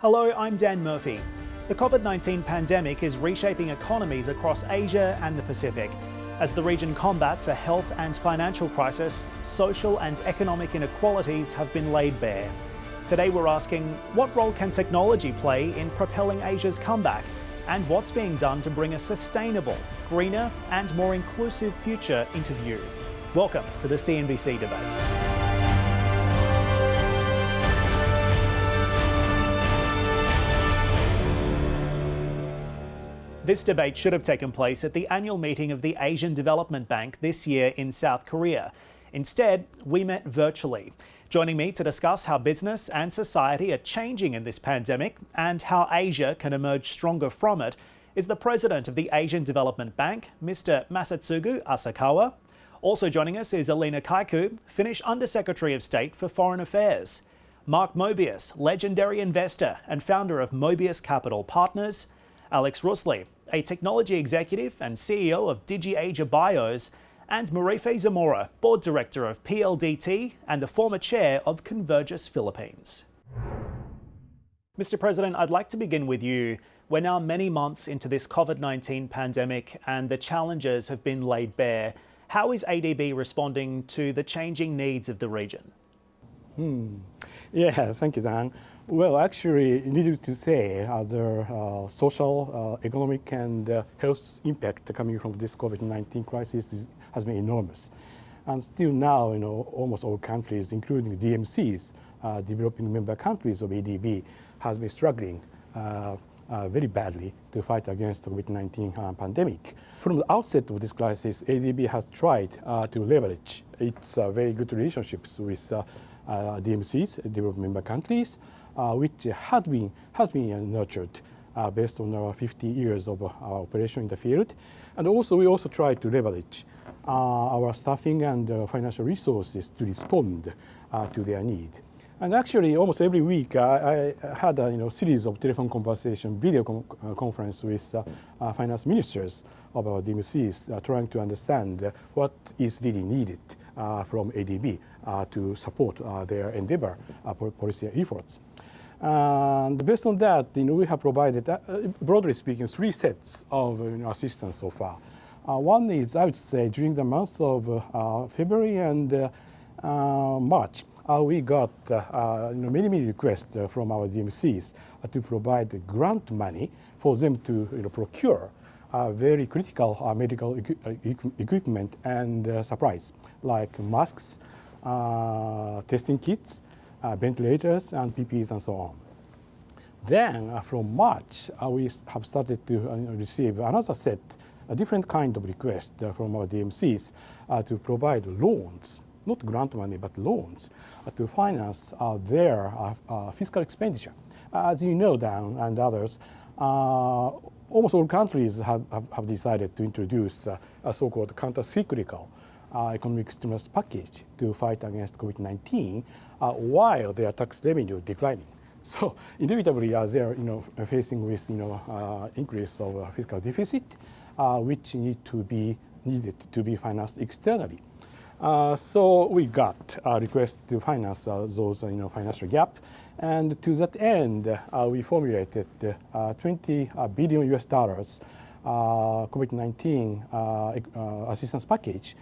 Hello, I'm Dan Murphy. The COVID-19 pandemic is reshaping economies across Asia and the Pacific. As the region combats a health and financial crisis, social and economic inequalities have been laid bare. Today we're asking, what role can technology play in propelling Asia's comeback? And what's being done to bring a sustainable, greener and more inclusive future into view? Welcome to the CNBC Debate. This debate should have taken place at the annual meeting of the Asian Development Bank this year in South Korea. Instead, we met virtually. Joining me to discuss how business and society are changing in this pandemic and how Asia can emerge stronger from it is the president of the Asian Development Bank, Mr. Masatsugu Asakawa. Also joining us is Elina, Finnish Undersecretary of State for Foreign Affairs. Mark Mobius, legendary investor and founder of Mobius Capital Partners. Alex Rusli, a technology executive and CEO of Digiasia Bios, and Marife Zamora, board director of PLDT and the former chair of Convergys Philippines. Mr. President, I'd like to begin with you. We're now many months into this COVID-19 pandemic and the challenges have been laid bare. How is ADB responding to the changing needs of the region? Yeah, thank you, Dan. Well, actually, needless to say, the social, economic, and health impact coming from this COVID-19 crisis has been enormous. And still now, almost all countries, including DMCs, developing member countries of ADB, has been struggling very badly to fight against the COVID-19 pandemic. From the outset of this crisis, ADB has tried to leverage its very good relationships with DMCs, developed member countries, which has been nurtured based on our 50 years of operation in the field. And also, we also try to leverage our staffing and financial resources to respond to their need. And actually, almost every week, I had a series of telephone conversation, video conference with finance ministers of our DMCs, trying to understand what is really needed from ADB to support their endeavor policy efforts. And based on that, we have provided, broadly speaking, three sets of assistance so far. One is, I would say, during the months of February and March, we got many requests from our DMCs to provide grant money for them to procure very critical medical equipment and supplies like masks, testing kits, ventilators, and PPEs, and so on. Then, from March, we have started to receive another set, a different kind of request from our DMCs to provide loans, not grant money, but loans, to finance their fiscal expenditure. As you know, Dan and others, almost all countries have decided to introduce a so-called counter-cyclical economic stimulus package to fight against COVID-19 while their tax revenue declining. So inevitably, they are facing with increase of fiscal deficit, which needed to be financed externally. So we got a request to finance those financial gap, and to that end, we formulated 20 billion US dollars COVID-19 assistance package.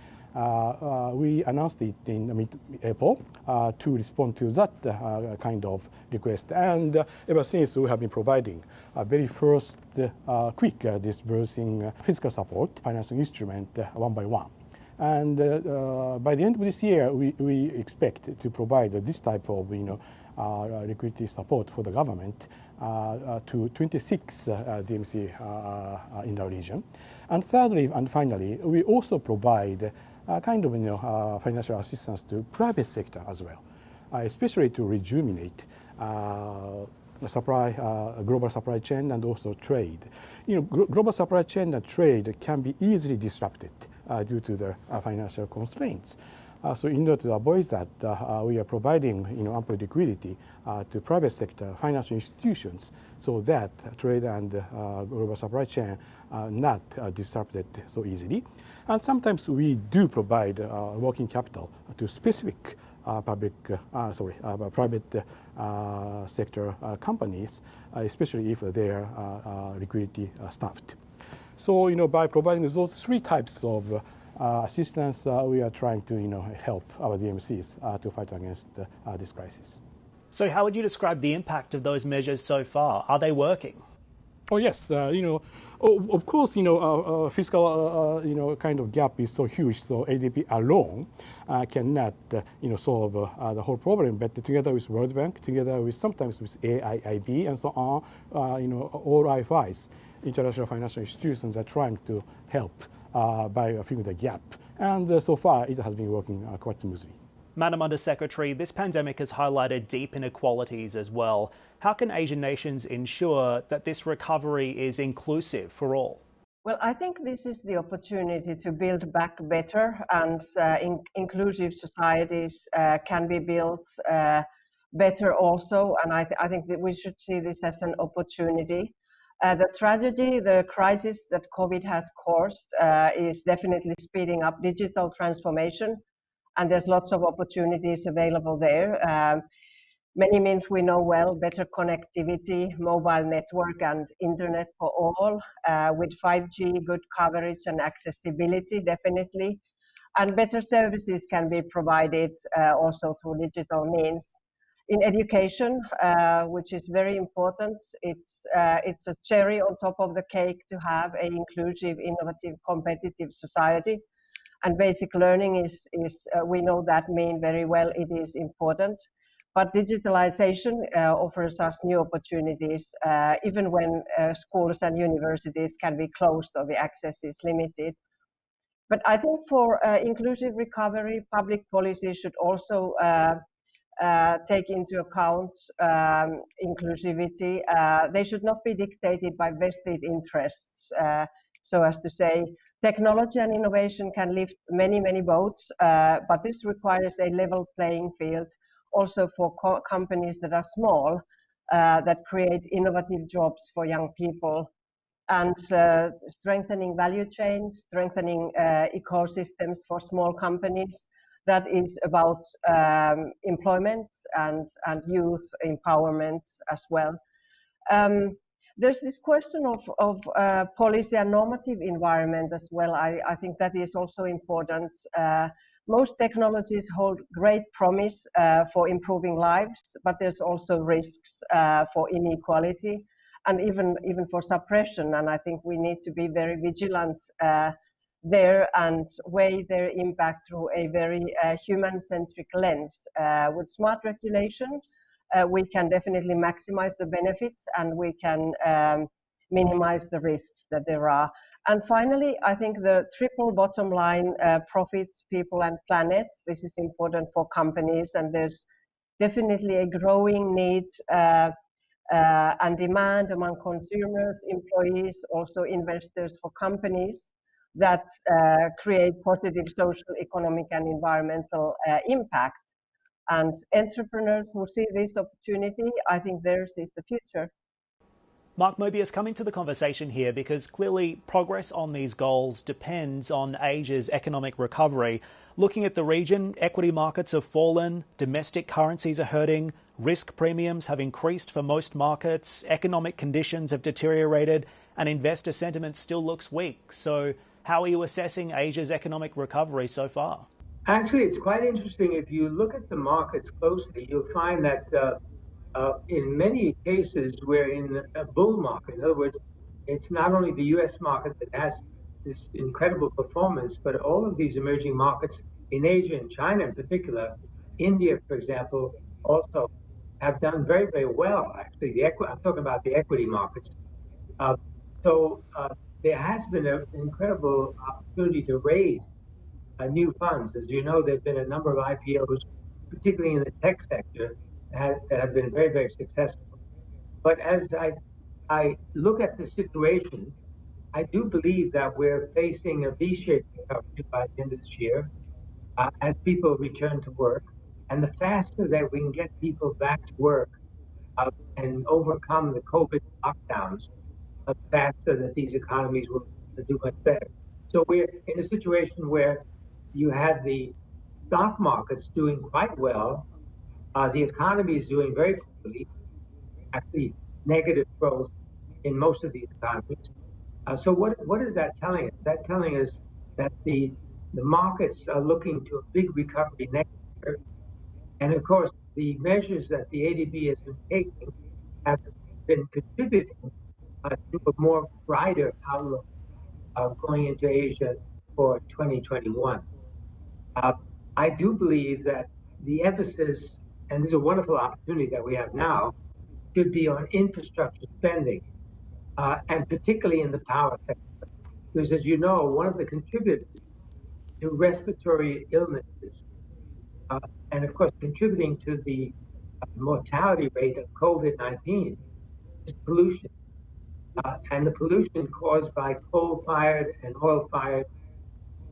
We announced it in mid-April to respond to that kind of request. And ever since, we have been providing a very first quick disbursing fiscal support, financing instrument one by one. And by the end of this year, we expect to provide this type of liquidity support for the government to 26 DMC in the region. And thirdly and finally, we also provide kind of financial assistance to private sector as well, especially to rejuvenate global supply chain and also trade. Global supply chain and trade can be easily disrupted due to the financial constraints. So in order to avoid that, we are providing ample liquidity to private sector financial institutions so that trade and global supply chain are not disrupted so easily. And sometimes we do provide working capital to specific private sector companies, especially if they're liquidity stuffed. So, by providing those three types of assistance, we are trying to, help our DMCs to fight against this crisis. So how would you describe the impact of those measures so far? Are they working? Oh yes, of course, fiscal, kind of gap is so huge. So ADB alone cannot, solve the whole problem. But together with World Bank, together with sometimes with AIIB and so on, all IFIs, international financial institutions, are trying to help by filling the gap. And so far, it has been working quite smoothly. Madam Undersecretary, this pandemic has highlighted deep inequalities as well. How can Asian nations ensure that this recovery is inclusive for all? Well, I think this is the opportunity to build back better, and inclusive societies can be built better also. And I think that we should see this as an opportunity. The tragedy, the crisis that COVID has caused is definitely speeding up digital transformation. And there's lots of opportunities available there. Many means we know well: better connectivity, mobile network and internet for all, with 5G, good coverage and accessibility, definitely. And better services can be provided also through digital means. In education, which is very important, it's a cherry on top of the cake to have an inclusive, innovative, competitive society. And basic learning is we know that mean very well, it is important. But digitalization offers us new opportunities, even when schools and universities can be closed or the access is limited. But I think for inclusive recovery, public policy should also take into account inclusivity. They should not be dictated by vested interests, so as to say. Technology and innovation can lift many, many boats, but this requires a level playing field also for companies that are small, that create innovative jobs for young people, and strengthening value chains, strengthening ecosystems for small companies. That is about employment and youth empowerment as well. There's this question of policy and normative environment as well. I think that is also important. Most technologies hold great promise for improving lives, but there's also risks for inequality and even for suppression. And I think we need to be very vigilant there and weigh their impact through a very human-centric lens. With smart regulation, we can definitely maximize the benefits and we can minimize the risks that there are. And finally, I think the triple bottom line, profits, people and planet, this is important for companies, and there's definitely a growing need and demand among consumers, employees, also investors for companies that create positive social, economic and environmental impact. And entrepreneurs who see this opportunity, I think theirs is the future. Mark, Mobius, coming to the conversation here because clearly progress on these goals depends on Asia's economic recovery. Looking at the region, equity markets have fallen, domestic currencies are hurting, risk premiums have increased for most markets, economic conditions have deteriorated, and investor sentiment still looks weak. So how are you assessing Asia's economic recovery so far? Actually, it's quite interesting. If you look at the markets closely, you'll find that in many cases we're in a bull market. In other words, it's not only the US market that has this incredible performance, but all of these emerging markets in Asia and China in particular, India, for example, also have done very, very well. Actually, I'm talking about the equity markets. So there has been an incredible opportunity to raise new funds. As you know, there have been a number of IPOs, particularly in the tech sector, that have been very, very successful. But as I look at the situation, I do believe that we're facing a V-shaped recovery by the end of this year as people return to work. And the faster that we can get people back to work and overcome the COVID lockdowns, the faster that these economies will do much better. So we're in a situation where you had the stock market's doing quite well. The economy is doing very poorly, actually negative growth in most of these economies. So what is that telling us? That telling us that the markets are looking to a big recovery next year. And of course, the measures that the ADB has been taking have been contributing to a more brighter outlook going into Asia for 2021. I do believe that the emphasis, and this is a wonderful opportunity that we have now, should be on infrastructure spending, and particularly in the power sector. Because as you know, one of the contributors to respiratory illnesses, and of course contributing to the mortality rate of COVID-19 is pollution. And the pollution caused by coal-fired and oil-fired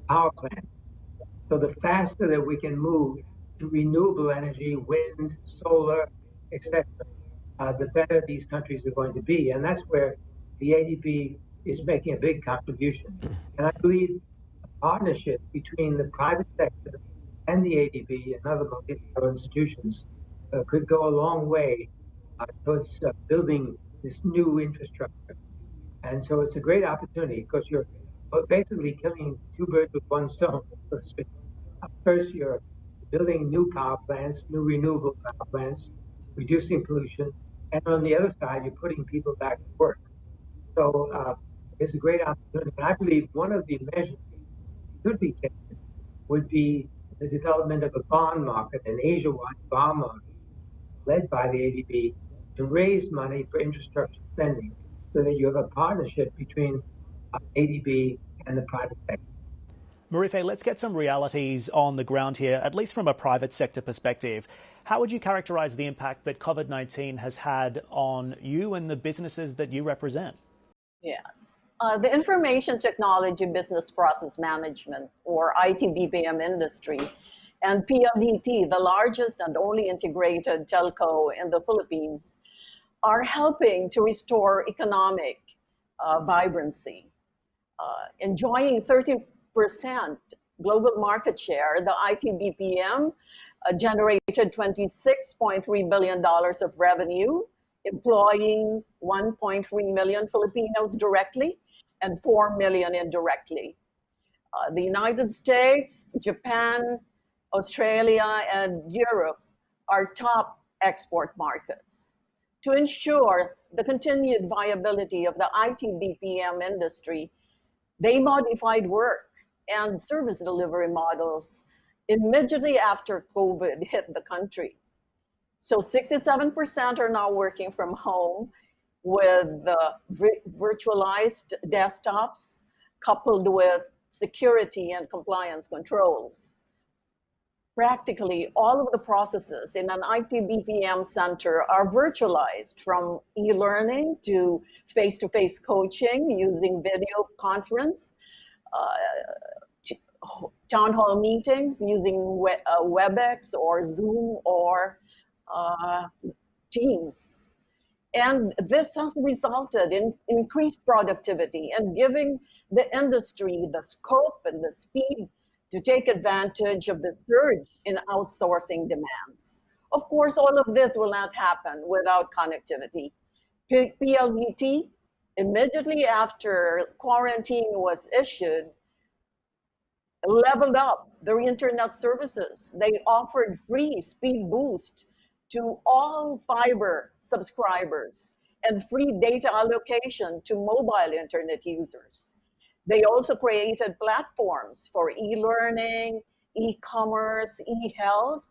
power plants. So the faster that we can move to renewable energy, wind, solar, etc., the better these countries are going to be. And that's where the ADB is making a big contribution. And I believe a partnership between the private sector and the ADB and other multilateral institutions could go a long way towards building this new infrastructure. And so it's a great opportunity because you're basically killing two birds with one stone, so to speak. First, you're building new power plants, new renewable power plants, reducing pollution. And on the other side, you're putting people back to work. So it's a great opportunity. And I believe one of the measures that could be taken would be the development of a bond market, an Asia-wide bond market, led by the ADB to raise money for infrastructure spending so that you have a partnership between ADB and the private sector. Marife, let's get some realities on the ground here, at least from a private sector perspective. How would you characterize the impact that COVID-19 has had on you and the businesses that you represent? Yes. The information technology business process management, or IT/BPM industry, and PLDT, the largest and only integrated telco in the Philippines, are helping to restore economic vibrancy. Enjoying 30% global market share, the IT/BPM generated $26.3 billion of revenue, employing 1.3 million Filipinos directly and 4 million indirectly. The United States, Japan, Australia, and Europe are top export markets. To ensure the continued viability of the IT/BPM industry, they modified work and service delivery models immediately after COVID hit the country. So 67% are now working from home with virtualized desktops coupled with security and compliance controls. Practically all of the processes in an IT/BPM center are virtualized, from e-learning to face-to-face coaching using video conference, town hall meetings using WebEx or Zoom or Teams. And this has resulted in increased productivity and giving the industry the scope and the speed to take advantage of the surge in outsourcing demands. Of course, all of this will not happen without connectivity. PLDT, immediately after quarantine was issued, leveled up their internet services. They offered free speed boost to all fiber subscribers and free data allocation to mobile internet users. They also created platforms for e-learning, e-commerce, e-health,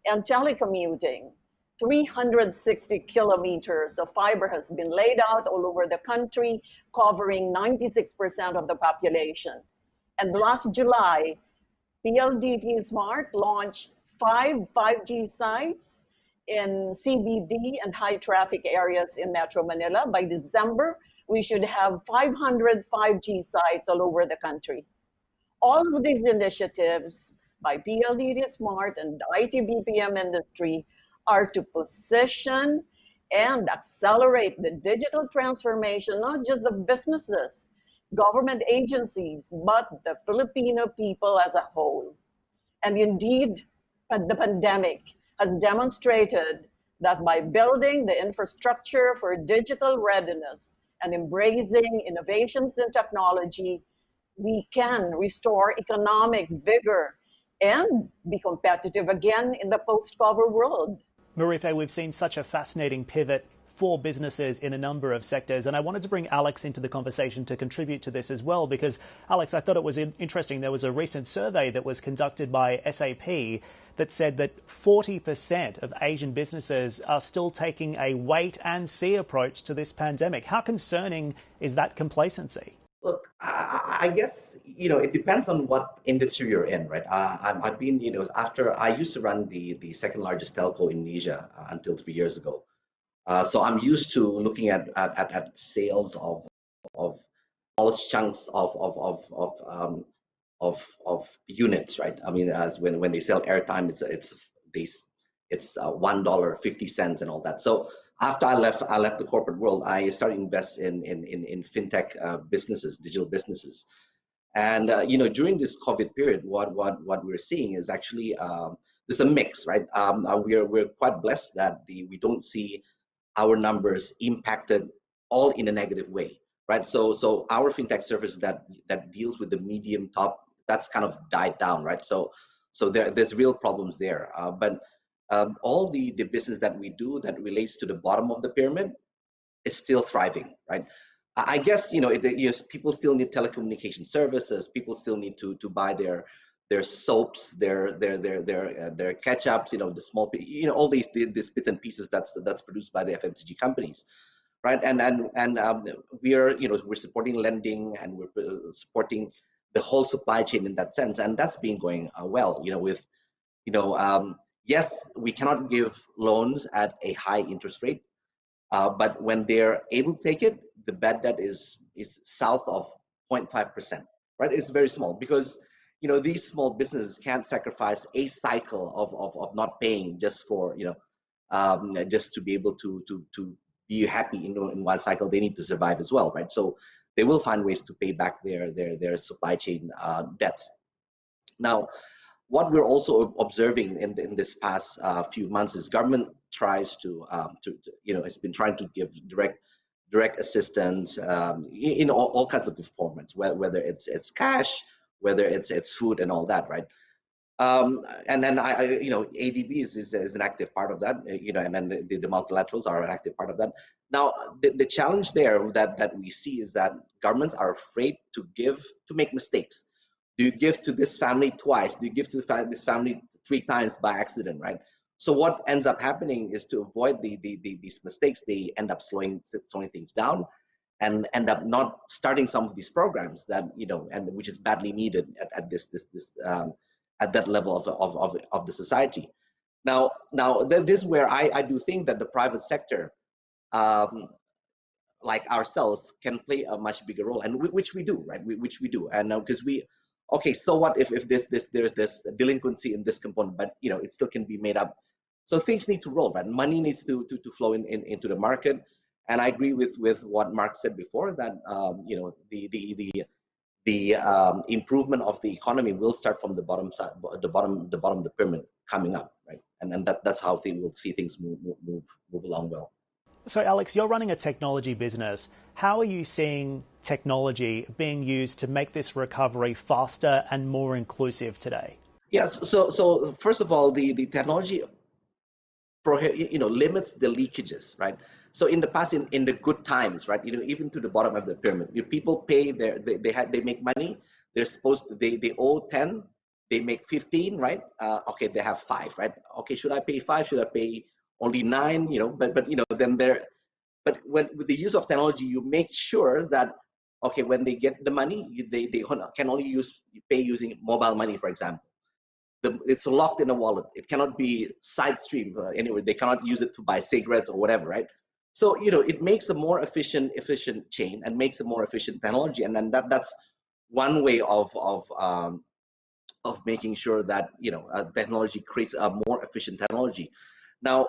and telecommuting. 360 kilometers of fiber has been laid out all over the country, covering 96% of the population. And last July, PLDT Smart launched 5G sites in CBD and high traffic areas in Metro Manila. By December, we should have 500 5G sites all over the country. All of these initiatives by PLDT Smart and the IT/BPM industry are to position and accelerate the digital transformation, not just the businesses, government agencies, but the Filipino people as a whole. And indeed, the pandemic has demonstrated that by building the infrastructure for digital readiness and embracing innovations in technology, we can restore economic vigor and be competitive again in the post-COVID world. Marife, we've seen such a fascinating pivot for businesses in a number of sectors. And I wanted to bring Alex into the conversation to contribute to this as well, because, Alex, I thought it was interesting. There was a recent survey that was conducted by SAP that said that 40% of Asian businesses are still taking a wait and see approach to this pandemic. How concerning is that complacency? Look, I guess, it depends on what industry you're in, right? I've been, after I used to run the second largest telco in Asia until 3 years ago. So I'm used to looking at sales of smallest chunks of units, right? I mean, as when they sell airtime, it's $1.50 and all that. So after I left the corporate world, I started to invest in fintech businesses, digital businesses, and during this COVID period, what we're seeing is actually there's a mix, right? We're quite blessed that we don't see our numbers impacted all in a negative way, right? So our fintech service that deals with the medium top, that's kind of died down, right? So there's real problems there, but all the business that we do that relates to the bottom of the pyramid is still thriving, right? I guess people still need telecommunication services. People still need to buy their soaps, their ketchups, the small, all these bits and pieces that's produced by the FMCG companies, right? And we're supporting lending, and we're supporting the whole supply chain in that sense, and that's been going well. Yes, we cannot give loans at a high interest rate, but when they're able to take it, the bad debt is south of 0.5%, right? It's very small, because these small businesses can't sacrifice a cycle of not paying just for just to be able to be happy in one cycle. They need to survive as well, right? So they will find ways to pay back their supply chain debts. Now, what we're also observing in this past few months is government tries to has been trying to give direct assistance in all kinds of formats, whether it's cash, whether it's food and all that, right? And then ADB is an active part of that, and then the multilaterals are an active part of that. Now, the challenge there that we see is that governments are afraid to make mistakes. Do you give to this family twice? Do you give to this family 3 times by accident, right? So what ends up happening is, to avoid these mistakes, they end up slowing things down, and end up not starting some of these programs that and which is badly needed at this at that level of the society. Now this is where I do think that the private sector, like ourselves, can play a much bigger role, and which we do, right? Which we do, and because okay, so what if there's this delinquency in this component, but it still can be made up. So things need to roll, right? Money needs to flow into the market, and I agree with what Mark said before, that the improvement of the economy will start from the bottom side, the bottom of the pyramid coming up, right? And that's how we'll see things move along well. So, Alex, you're running a technology business. How are you seeing technology being used to make this recovery faster and more inclusive today? Yes. So first of all, the technology limits the leakages, right? So in the past, in the good times, right, even to the bottom of the pyramid, people pay they make money. They owe 10, they make 15, right? Okay, they have 5, right? Okay, should I pay 5? Should I pay only 9? But with the use of technology, you make sure that, okay, when they get the money, they can only pay using mobile money, for example. It's locked in a wallet. It cannot be side streamed anywhere. They cannot use it to buy cigarettes or whatever, right? So it makes a more efficient chain, and makes a more efficient technology, and then that's one way of making sure that technology creates a more efficient technology. Now,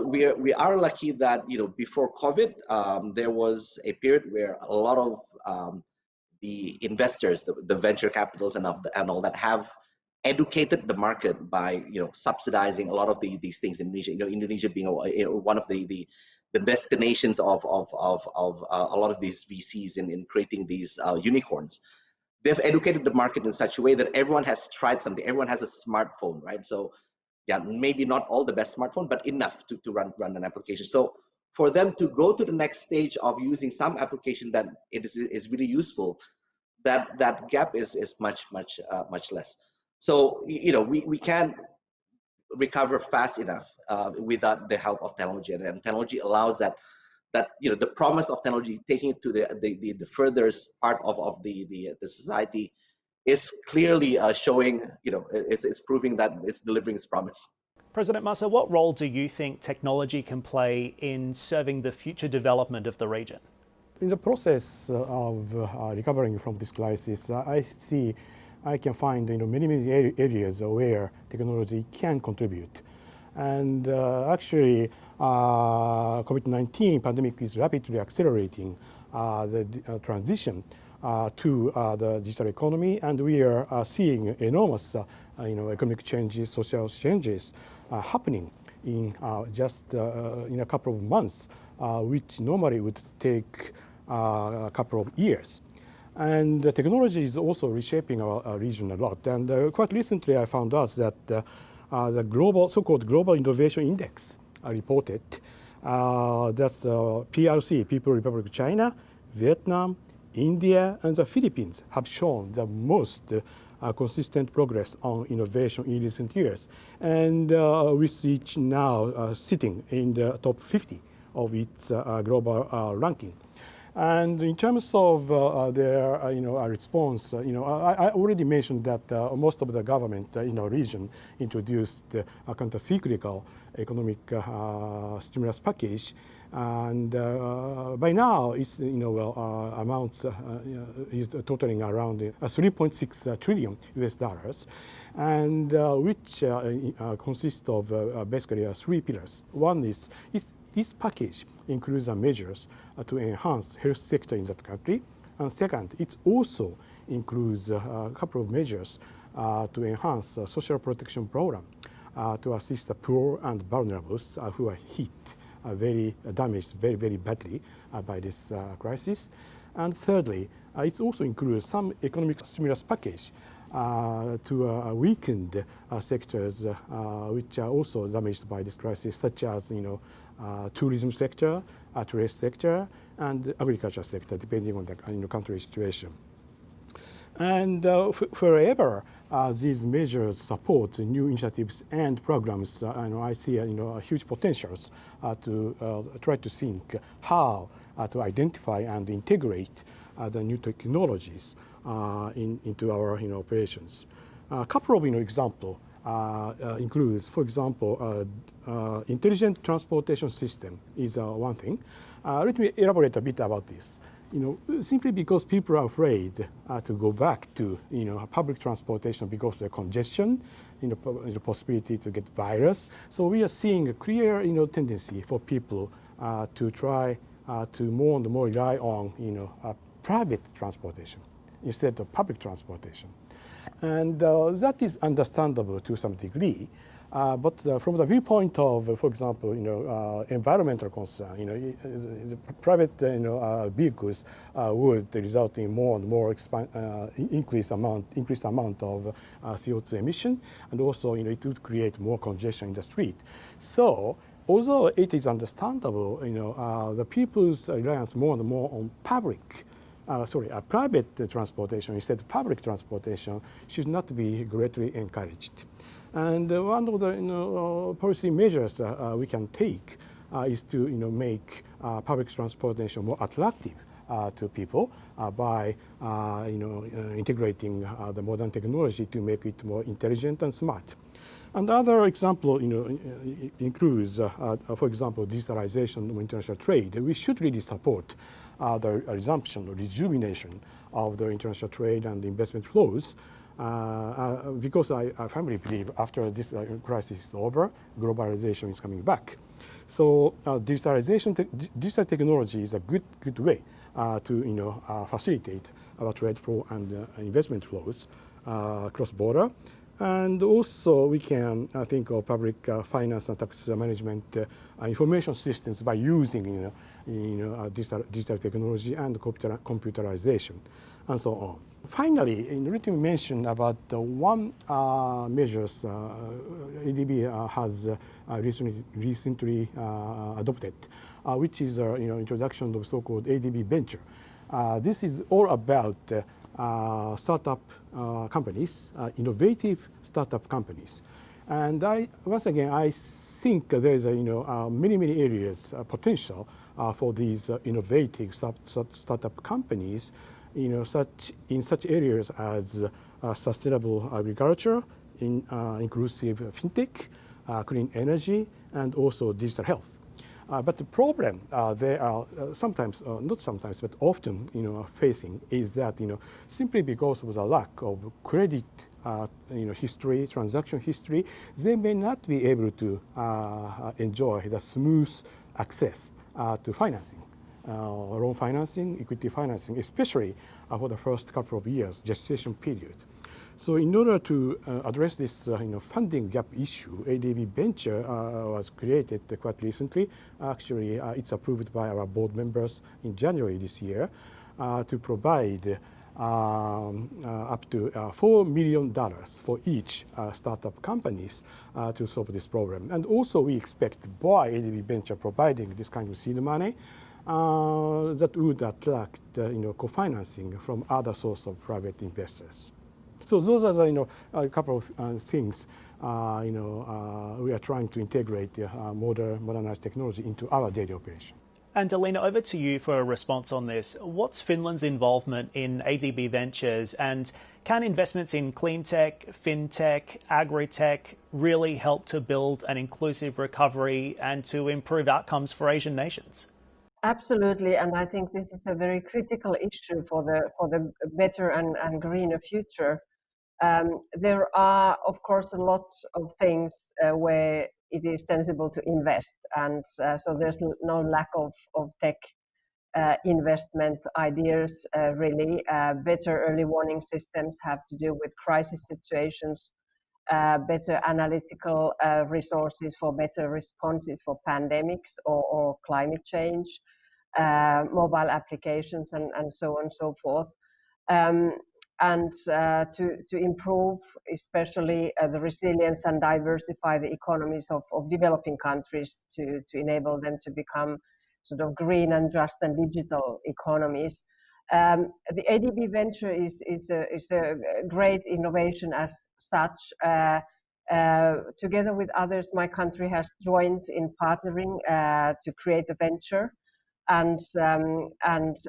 we are lucky that before COVID, there was a period where a lot of the investors, the venture capitals and all that, have educated the market by subsidizing a lot of these things in Indonesia. Indonesia being one of the destinations of a lot of these VCs in creating these unicorns. They've educated the market in such a way that everyone has tried something. Everyone has a smartphone, right? So yeah, maybe not all the best smartphone, but enough to run an application. So for them to go to the next stage of using some application that it is really useful, that gap is much less. So we can't recover fast enough without the help of technology, and technology allows that the promise of technology taking it to the furthest part of the society is clearly showing, it's proving that it's delivering its promise. President Masa, what role do you think technology can play in serving the future development of the region? In the process of recovering from this crisis, I can find many areas where technology can contribute. And actually, COVID-19 pandemic is rapidly accelerating the transition to the digital economy, and we are seeing enormous economic changes, social changes happening in just in a couple of months, which normally would take a couple of years. And the technology is also reshaping our region a lot. And quite recently, I found out that the so-called Global Innovation Index reported that's PRC, People's Republic of China, Vietnam, India, and the Philippines have shown the most consistent progress on innovation in recent years, and with each now sitting in the top 50 of its global ranking. And in terms of their response, I already mentioned that most of the government region introduced a counter-cyclical economic stimulus package, and by now it's amounts is totaling around 3.6 trillion US dollars, and which consists of basically 3 pillars. One is this package includes measures to enhance health sector in that country, and second, it also includes a couple of measures to enhance social protection program to assist the poor and vulnerables who are hit very damaged very badly by this crisis. And thirdly, it also includes some economic stimulus package to weakened sectors which are also damaged by this crisis, such as tourism sector, trade sector, and agriculture sector, depending on the country situation. And forever, these measures support new initiatives and programs. I see huge potentials to try to think how to identify and integrate the new technologies into our operations. A couple of examples includes, for example, intelligent transportation system is one thing. Let me elaborate a bit about this. Simply because people are afraid to go back to public transportation because of the congestion, the possibility to get virus. So we are seeing a clear tendency for people to try to more and more rely on private transportation instead of public transportation. And that is understandable to some degree. But from the viewpoint of, for example, environmental concern, the private vehicles would result in more and more increased amount of CO2 emission, and also it would create more congestion in the street. So although it is understandable, the people's reliance more and more on private transportation instead of public transportation should not be greatly encouraged. And one of the policy measures we can take is to make public transportation more attractive to people by integrating the modern technology to make it more intelligent and smart. Another example includes, for example, digitalization of international trade. We should really support the resumption or rejuvenation of the international trade and investment flows. Because I firmly believe after this crisis is over, globalization is coming back. So digital technology is a good way to facilitate our trade flow and investment flows cross border. And also, we can think of public finance and tax management information systems by using digital technology and computerization, and so on. Finally, let me mention about one measures ADB has recently adopted, which is introduction of so-called ADB Venture. This is all about startup companies, innovative startup companies. And once again, I think there is many areas potential for these innovative startup companies, in such areas as sustainable agriculture, inclusive fintech, clean energy, and also digital health. But the problem they are sometimes, not sometimes, but often, facing is that, simply because of the lack of credit, history, transaction history, they may not be able to enjoy the smooth access to financing, loan financing, equity financing, especially for the first couple of years, gestation period. So in order to address this funding gap issue, ADB Venture was created quite recently. Actually, it's approved by our board members in January this year to provide up to $4 million for each startup companies to solve this problem. And also we expect by ADB Venture providing this kind of seed money that would attract co-financing from other sources of private investors. So those are a couple of things we are trying to integrate modernized technology into our daily operation. And Elina, over to you for a response on this. What's Finland's involvement in ADB Ventures, and can investments in clean tech, fintech, agri-tech really help to build an inclusive recovery and to improve outcomes for Asian nations? Absolutely, and I think this is a very critical issue for the better and greener future. There are, of course, a lot of things where it is sensible to invest, and so there's no lack of tech investment ideas, really. Better early warning systems have to do with crisis situations, better analytical resources for better responses for pandemics or climate change, mobile applications, and so on and so forth. And to improve especially the resilience and diversify the economies of developing countries to enable them to become sort of green and just and digital economies. The ADB Venture is a great innovation as such. Together with others, my country has joined in partnering to create a venture. And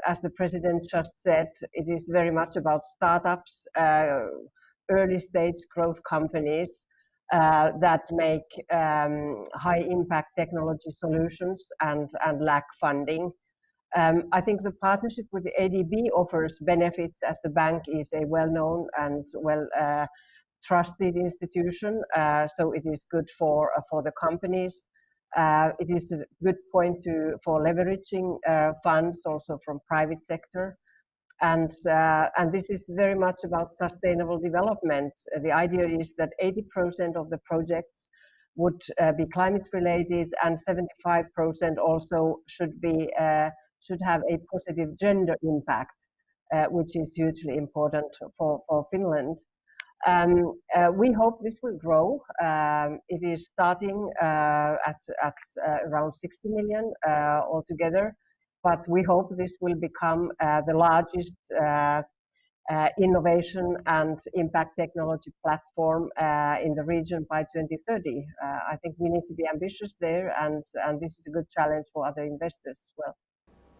as the president just said, it is very much about startups, early stage growth companies that make high impact technology solutions and lack funding. I think the partnership with the ADB offers benefits as the bank is a well-known and trusted institution. So it is good for the companies. It is a good point for leveraging funds also from private sector. And this is very much about sustainable development. The idea is that 80% of the projects would be climate related, and 75% also should have a positive gender impact, which is hugely important for Finland. We hope this will grow. It is starting at around 60 million altogether, but we hope this will become the largest innovation and impact technology platform in the region by 2030. I think we need to be ambitious there, and this is a good challenge for other investors as well.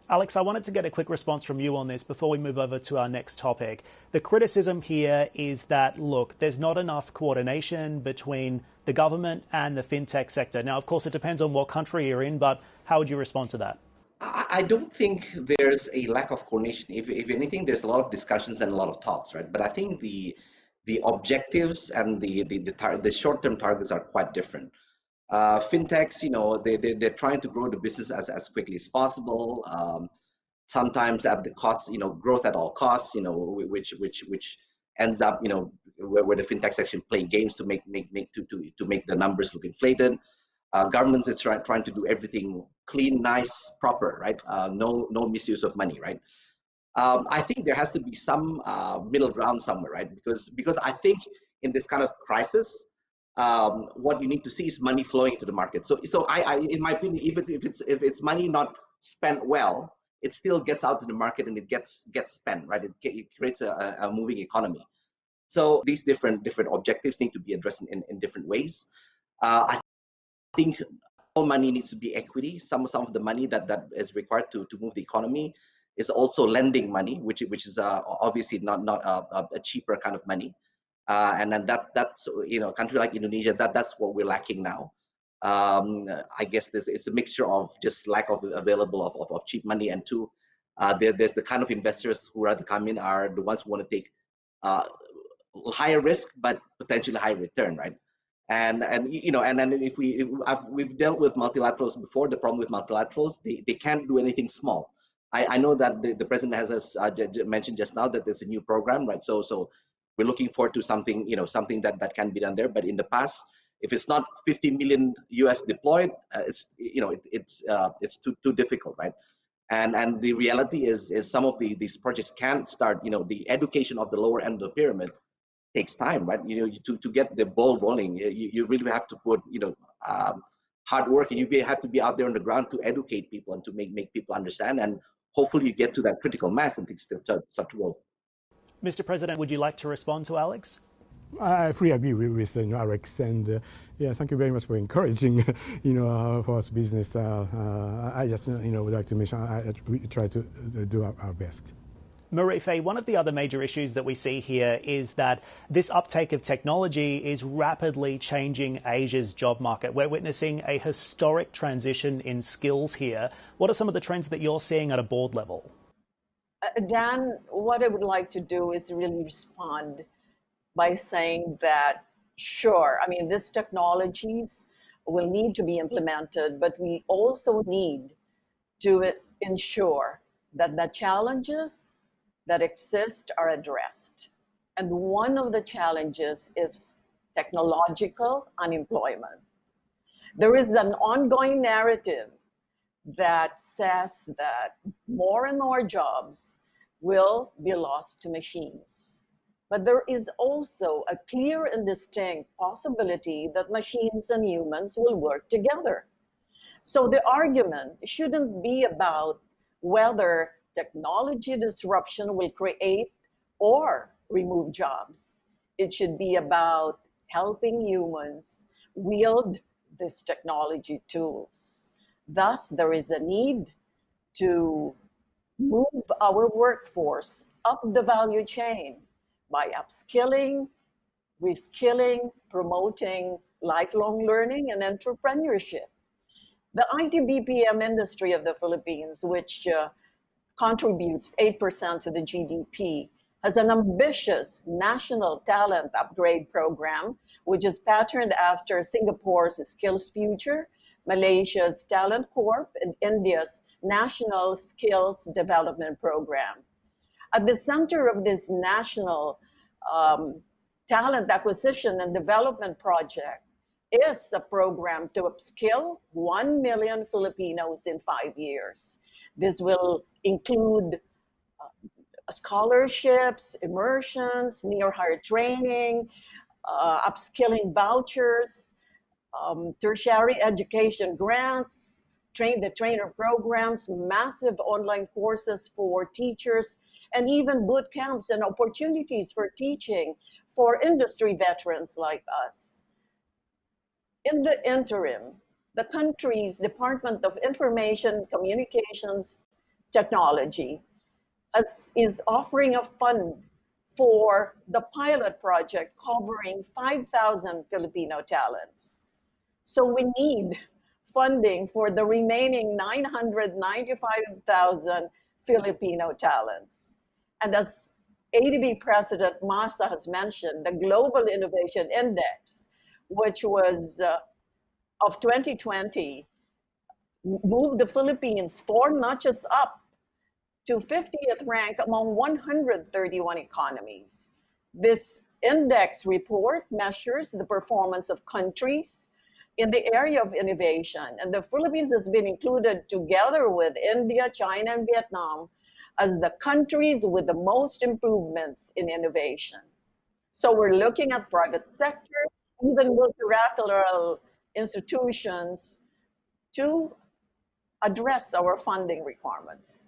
Alex, I wanted to get a quick response from you on this before we move over to our next topic. The criticism here is that, look, there's not enough coordination between the government and the fintech sector. Now, of course, it depends on what country you're in, but how would you respond to that? I don't think there's a lack of coordination. If anything, there's a lot of discussions and a lot of talks, right? But I think the objectives and the short-term targets are quite different. Fintechs, they're trying to grow the business as quickly as possible. Sometimes at the cost, growth at all costs, which ends up, where the fintech section playing games to make the numbers look inflated. Governments is trying to do everything clean, nice, proper, right? No misuse of money, right? I think there has to be some middle ground somewhere, right? Because I think in this kind of crisis, what you need to see is money flowing into the market. So I in my opinion, if it's money not spent well, it still gets out to the market and it gets spent, right? It creates a moving economy. So these different objectives need to be addressed in different ways. I think all money needs to be equity. Some of the money that is required to move the economy is also lending money, which is obviously not a cheaper kind of money. And then that's a country like Indonesia, that's what we're lacking now. I guess it's a mixture of just lack of available of cheap money, and two, there's the kind of investors who rather come in are the ones who want to take higher risk but potentially high return, right? And then if we've dealt with multilaterals before, the problem with multilaterals, they can't do anything small. I know that the president has mentioned just now that there's a new program, right? So we're looking forward to something, something that can be done there. But in the past, if it's not 50 million US deployed, it's too difficult, right? And the reality is some of these projects can't start. The education of the lower end of the pyramid takes time, right? To get the ball rolling, you really have to put hard work, and you have to be out there on the ground to educate people and to make people understand, and hopefully you get to that critical mass and things start to roll. Mr. President, would you like to respond to Alex? I fully agree with Alex, and yeah, thank you very much for encouraging, for us business. I just, would like to mention, we try to do our best. Marife, one of the other major issues that we see here is that this uptake of technology is rapidly changing Asia's job market. We're witnessing a historic transition in skills here. What are some of the trends that you're seeing at a board level? Dan, what I would like to do is really respond by saying that, sure, these technologies will need to be implemented, but we also need to ensure that the challenges that exist are addressed. And one of the challenges is technological unemployment. There is an ongoing narrative that says that more and more jobs will be lost to machines. But there is also a clear and distinct possibility that machines and humans will work together. So the argument shouldn't be about whether technology disruption will create or remove jobs. It should be about helping humans wield these technology tools. Thus, there is a need to move our workforce up the value chain by upskilling, reskilling, promoting lifelong learning and entrepreneurship. The IT BPM industry of the Philippines, which contributes 8% to the GDP, has an ambitious national talent upgrade program, which is patterned after Singapore's Skills Future, Malaysia's Talent Corp, and India's National Skills Development Program. At the center of this national talent acquisition and development project is a program to upskill 1 million Filipinos in 5 years. This will include scholarships, immersions, near-hire training, upskilling vouchers, tertiary education grants, train-the-trainer programs, massive online courses for teachers, and even boot camps and opportunities for teaching for industry veterans like us. In the interim, the country's Department of Information Communications Technology is offering a fund for the pilot project covering 5,000 Filipino talents. So we need funding for the remaining 995,000 Filipino talents. And as ADB President Masa has mentioned, the Global Innovation Index, which was of 2020, moved the Philippines 4 notches up to 50th rank among 131 economies. This index report measures the performance of countries in the area of innovation, and the Philippines has been included together with India, China, and Vietnam as the countries with the most improvements in innovation. So we're looking at private sector, even multilateral institutions to address our funding requirements.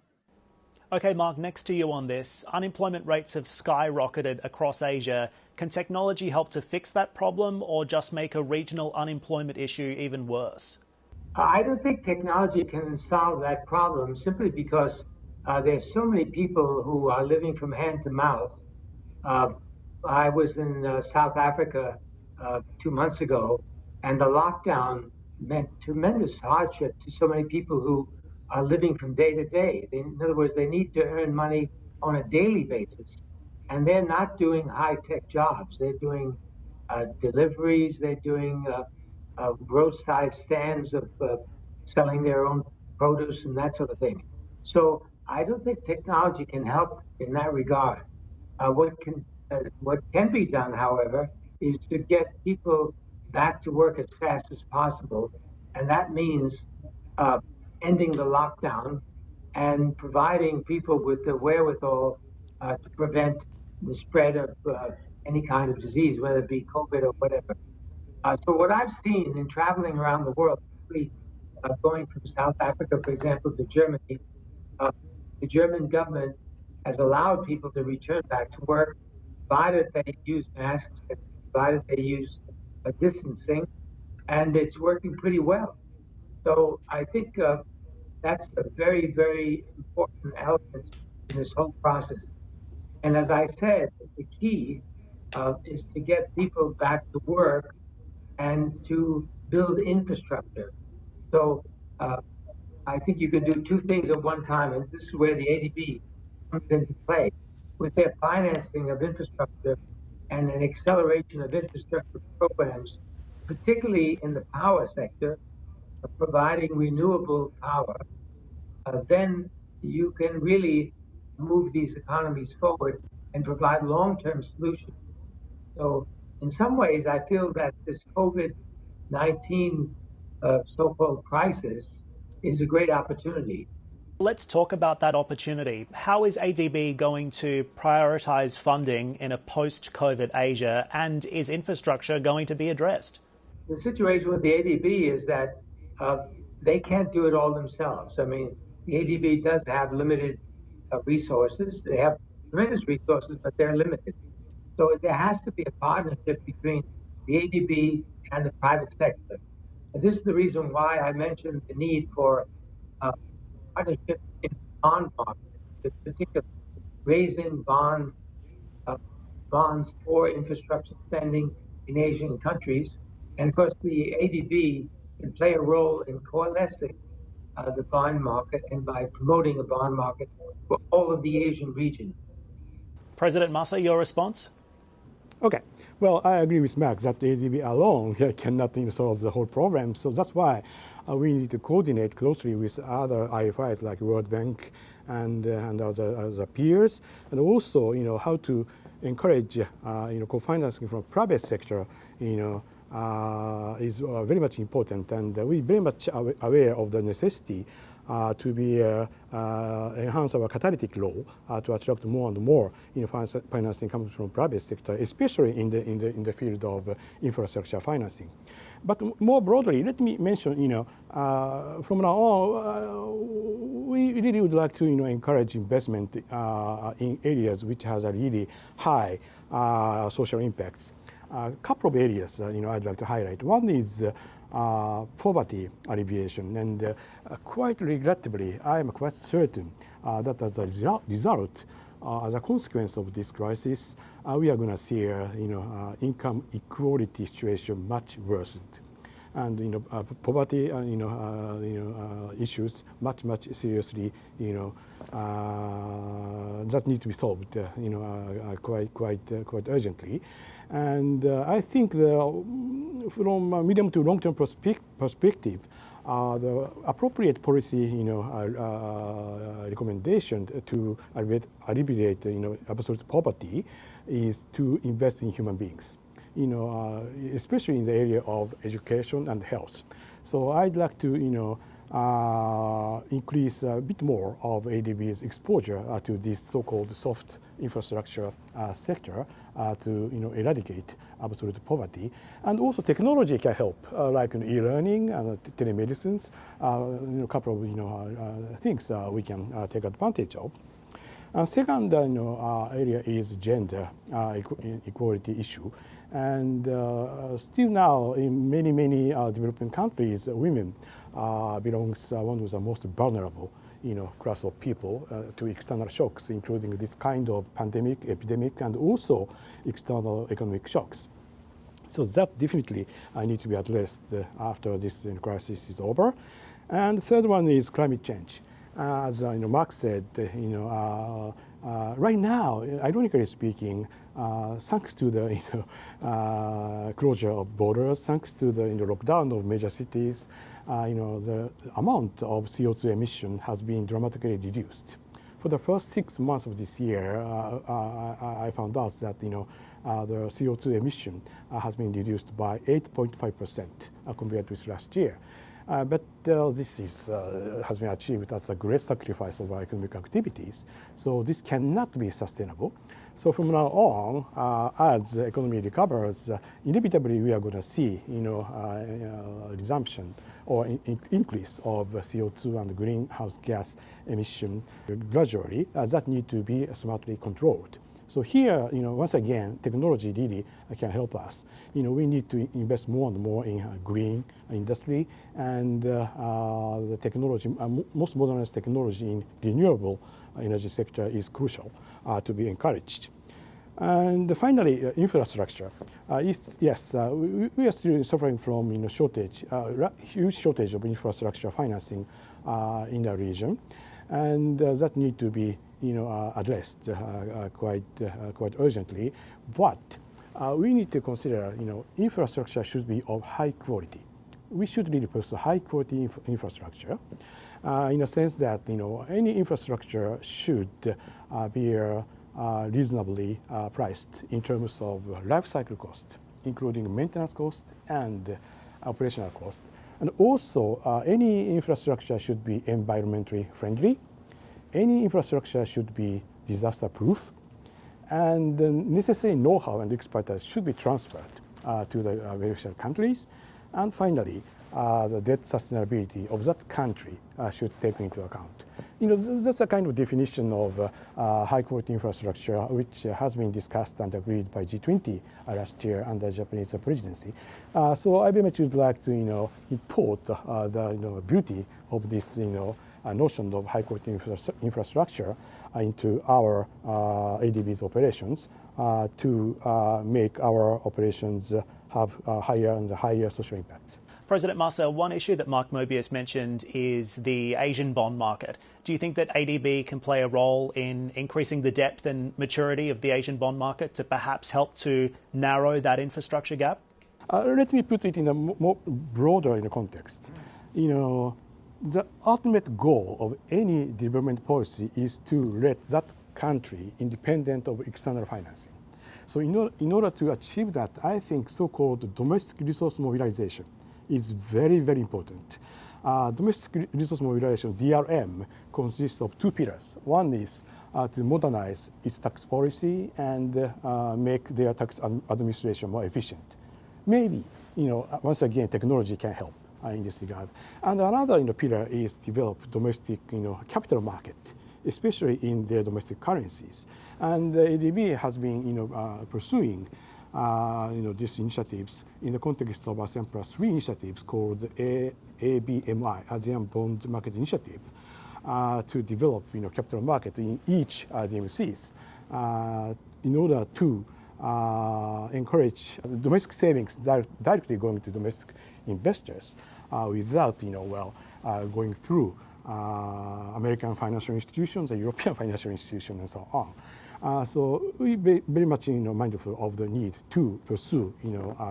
Okay, Mark, next to you on this. Unemployment rates have skyrocketed across Asia. Can technology help to fix that problem or just make a regional unemployment issue even worse? I don't think technology can solve that problem simply because there's so many people who are living from hand to mouth. I was in South Africa 2 months ago, and the lockdown meant tremendous hardship to so many people who are living from day to day. In other words, they need to earn money on a daily basis, and they're not doing high-tech jobs. They're doing deliveries, they're doing roadside stands of selling their own produce and that sort of thing. So I don't think technology can help in that regard. What can be done, however, is to get people back to work as fast as possible, and that means ending the lockdown and providing people with the wherewithal to prevent the spread of any kind of disease, whether it be COVID or whatever. So what I've seen in traveling around the world, going from South Africa, for example, to Germany, the German government has allowed people to return back to work, provided they use masks, and provided they use distancing, and it's working pretty well. So I think that's a very, very important element in this whole process. And as I said, the key is to get people back to work and to build infrastructure. So I think you can do two things at one time, and this is where the ADB comes into play with their financing of infrastructure and an acceleration of infrastructure programs, particularly in the power sector, providing renewable power. Then you can really move these economies forward and provide long-term solutions. So in some ways, I feel that this COVID-19 so-called crisis is a great opportunity. Let's talk about that opportunity. How is ADB going to prioritise funding in a post-COVID Asia, and is infrastructure going to be addressed? The situation with the ADB is that they can't do it all themselves. I mean, the ADB does have limited resources. They have tremendous resources, but they're limited. So there has to be a partnership between the ADB and the private sector. And this is the reason why I mentioned the need for partnership in the bond market, in particular, raising bonds for infrastructure spending in Asian countries. And of course, the ADB can play a role in coalescing the bond market and by promoting a bond market for all of the Asian region. President Masa, your response? Okay. Well, I agree with Max that the ADB alone cannot solve the whole problem. So that's why we need to coordinate closely with other IFIs like World Bank and other peers, and also how to encourage co-financing from private sector is very much important, and we're very much aware of the necessity to be enhance our catalytic role to attract more and more financing coming from private sector, especially in the field of infrastructure financing. But more broadly, let me mention, from now on, we really would like to encourage investment in areas which has a really high social impacts. A couple of areas I'd like to highlight. One is poverty alleviation, and quite regrettably, I am quite certain that as a result, as a consequence of this crisis, we are going to see income equality situation much worsened, and poverty issues much seriously that need to be solved quite urgently. And I think from a medium to long-term perspective, the appropriate policy, recommendation to alleviate, absolute poverty is to invest in human beings, especially in the area of education and health. So I'd like to, increase a bit more of ADB's exposure to this so-called soft infrastructure sector to eradicate absolute poverty. And also technology can help, like e-learning and telemedicines, a couple of things we can take advantage of. Second area is gender equality issue. And still now in many developing countries, women belongs one of the most vulnerable class of people to external shocks, including this kind of pandemic, epidemic, and also external economic shocks. So that definitely need to be addressed after this crisis is over. And the third one is climate change. As Mark said, right now, ironically speaking, thanks to the closure of borders, thanks to the lockdown of major cities, the amount of CO2 emission has been dramatically reduced. For the first 6 months of this year, I found out that the CO2 emission has been reduced by 8.5% compared with last year. But this has been achieved as a great sacrifice of our economic activities. So this cannot be sustainable. So from now on, as the economy recovers, inevitably we are going to see, resumption or increase of CO2 and greenhouse gas emission gradually. That need to be smartly controlled. So here, once again, technology really can help us. We need to invest more and more in green industry, and the technology, most modernized technology in renewable energy sector is crucial to be encouraged. And finally, infrastructure. Yes, we are still suffering from huge shortage of infrastructure financing in the region, and that need to be addressed quite urgently. But we need to consider, infrastructure should be of high quality. We should really pursue high quality infrastructure in a sense that, any infrastructure should be reasonably priced in terms of life cycle cost, including maintenance cost and operational cost. And also, any infrastructure should be environmentally friendly. Any infrastructure should be disaster-proof, and the necessary know-how and expertise should be transferred to the various countries. And finally, the debt sustainability of that country should take into account. That's a kind of definition of high-quality infrastructure, which has been discussed and agreed by G20 last year under Japanese presidency. So I very much would like to, import the beauty of this, notion of high-quality infrastructure into our ADB's operations to make our operations have higher and higher social impacts. President Masa, one issue that Mark Mobius mentioned is the Asian bond market. Do you think that ADB can play a role in increasing the depth and maturity of the Asian bond market to perhaps help to narrow that infrastructure gap? Let me put it in a more broader context. The ultimate goal of any development policy is to let that country independent of external financing. So in order to achieve that, I think so-called domestic resource mobilization is very, very important. Domestic resource mobilization, DRM, consists of two pillars. One is to modernize its tax policy and make their tax administration more efficient. Maybe, once again, technology can help in this regard. And another pillar is develop domestic capital market, especially in their domestic currencies. And the ADB has been pursuing these initiatives in the context of ASEAN Plus 3 initiatives called ABMI, ASEAN Bond Market Initiative, to develop capital market in each DMCs in order to encourage domestic savings directly going to domestic investors without going through American financial institutions, European financial institutions, and so on. So we very much mindful of the need to pursue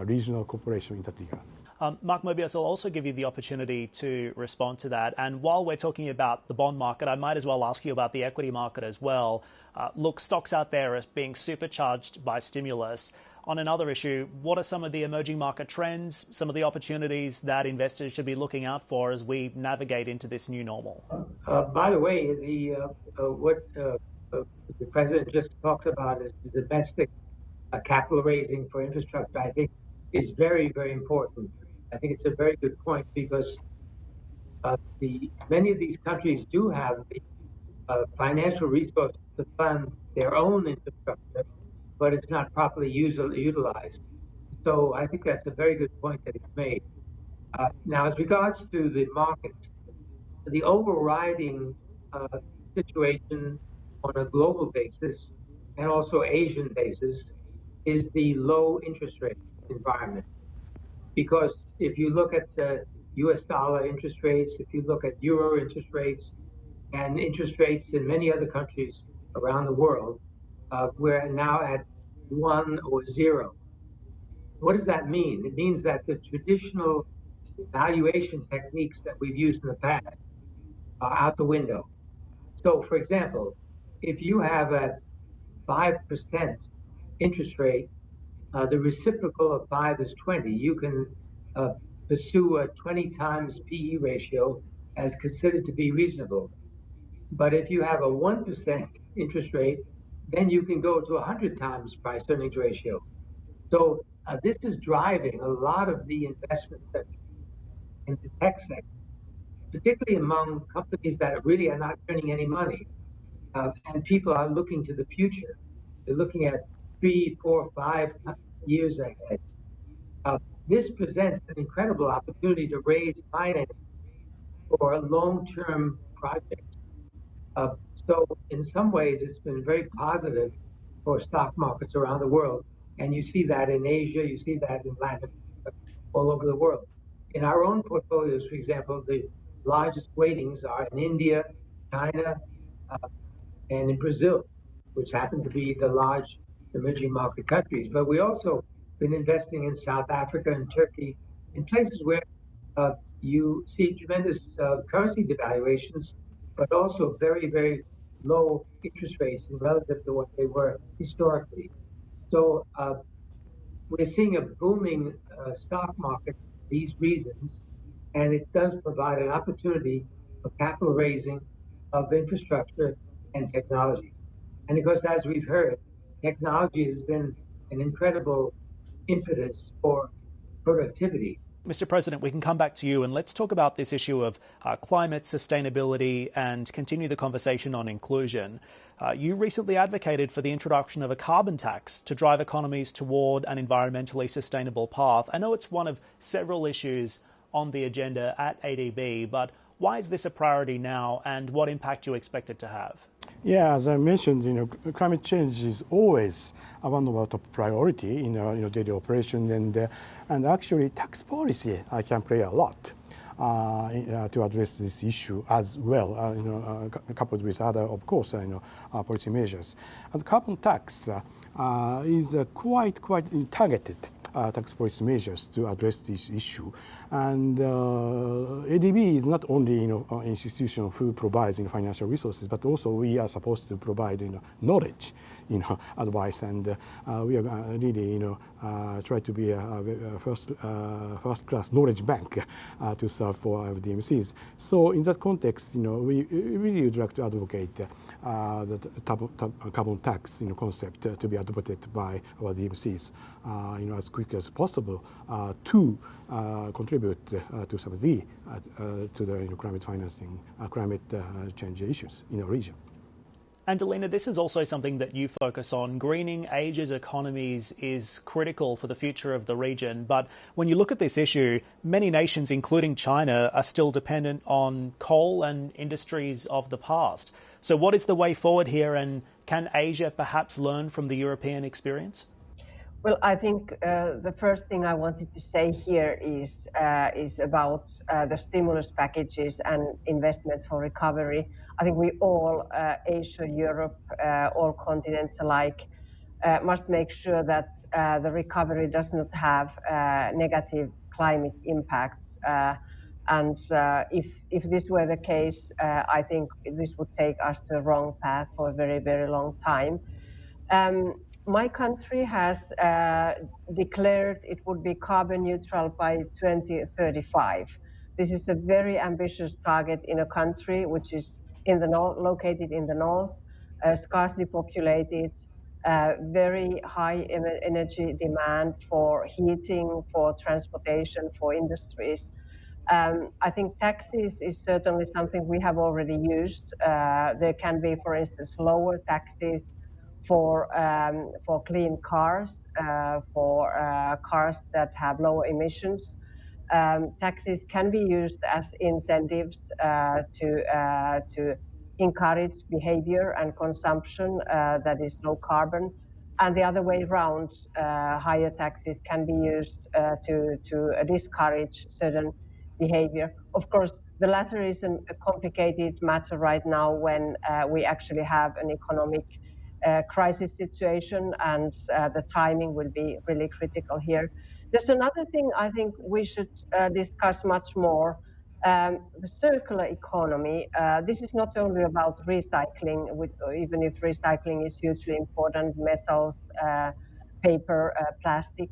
regional cooperation in that regard. Mark Mobius, I'll also give you the opportunity to respond to that. And while we're talking about the bond market, I might as well ask you about the equity market as well. Look, stocks out there are being supercharged by stimulus. On another issue, what are some of the emerging market trends, some of the opportunities that investors should be looking out for as we navigate into this new normal? By the way, what the president just talked about is the domestic capital raising for infrastructure, I think, is very, very important. I think it's a very good point because many of these countries do have the financial resources to fund their own infrastructure, but it's not properly utilized. So I think that's a very good point that he's made. Now, as regards to the markets, the overriding situation on a global basis and also Asian basis is the low interest rate environment. Because if you look at the US dollar interest rates, if you look at euro interest rates, and interest rates in many other countries around the world, we're now at 1 or 0. What does that mean? It means that the traditional valuation techniques that we've used in the past are out the window. So, for example, if you have a 5% interest rate, the reciprocal of 5 is 20. You can pursue a 20 times PE ratio as considered to be reasonable. But if you have a 1% interest rate, then you can go to 100 times price earnings ratio. So this is driving a lot of the investment in the tech sector, particularly among companies that really are not earning any money. And people are looking to the future. They're looking at 3, 4, 5 years ahead. This presents an incredible opportunity to raise finance for long-term projects. So in some ways, it's been very positive for stock markets around the world. And you see that in Asia, you see that in Latin America, all over the world. In our own portfolios, for example, the largest weightings are in India, China, and in Brazil, which happen to be the large emerging market countries. But we also been investing in South Africa and Turkey, in places where you see tremendous currency devaluations, but also very, very low interest rates relative to what they were historically. So we're seeing a booming stock market for these reasons, and it does provide an opportunity for capital raising of infrastructure and technology. And of course, as we've heard, technology has been an incredible impetus for productivity. Mr. President, we can come back to you and let's talk about this issue of climate sustainability and continue the conversation on inclusion. You recently advocated for the introduction of a carbon tax to drive economies toward an environmentally sustainable path. I know it's one of several issues on the agenda at ADB, but why is this a priority now and what impact do you expect it to have? Yeah, as I mentioned, climate change is always one of our top priority in our daily operation, and actually tax policy can play a lot to address this issue as well, coupled with other, of course, policy measures. And carbon tax is quite targeted tax policy measures to address this issue. And ADB is not only an institution who provides financial resources, but also we are supposed to provide knowledge, advice, and we are really try to be a first-class knowledge bank to serve for DMCs. So in that context, we really would like to advocate the carbon tax concept to be adopted by our DMCs as quick as possible to contribute to some of the climate financing, climate change issues in our region. And Elina, this is also something that you focus on. Greening Asia's economies is critical for the future of the region. But when you look at this issue, many nations, including China, are still dependent on coal and industries of the past. So what is the way forward here, and can Asia perhaps learn from the European experience? Well, I think the first thing I wanted to say here is about the stimulus packages and investments for recovery. I think we all, Asia, Europe, all continents alike, must make sure that the recovery does not have negative climate impacts. And if this were the case, I think this would take us to the wrong path for a very, very long time. My country has declared it would be carbon neutral by 2035. This is a very ambitious target in a country which is located in the north, sparsely populated, very high energy demand for heating, for transportation, for industries. I think taxes is certainly something we have already used. There can be, for instance, lower taxes for clean cars, for cars that have lower emissions. Taxes can be used as incentives to encourage behavior and consumption that is low carbon. And the other way around, higher taxes can be used to discourage certain behavior. Of course, the latter is a complicated matter right now when we actually have an economic crisis situation, and the timing will be really critical here. There's another thing I think we should discuss much more, the circular economy. This is not only about recycling, even if recycling is hugely important, metals, paper, plastic.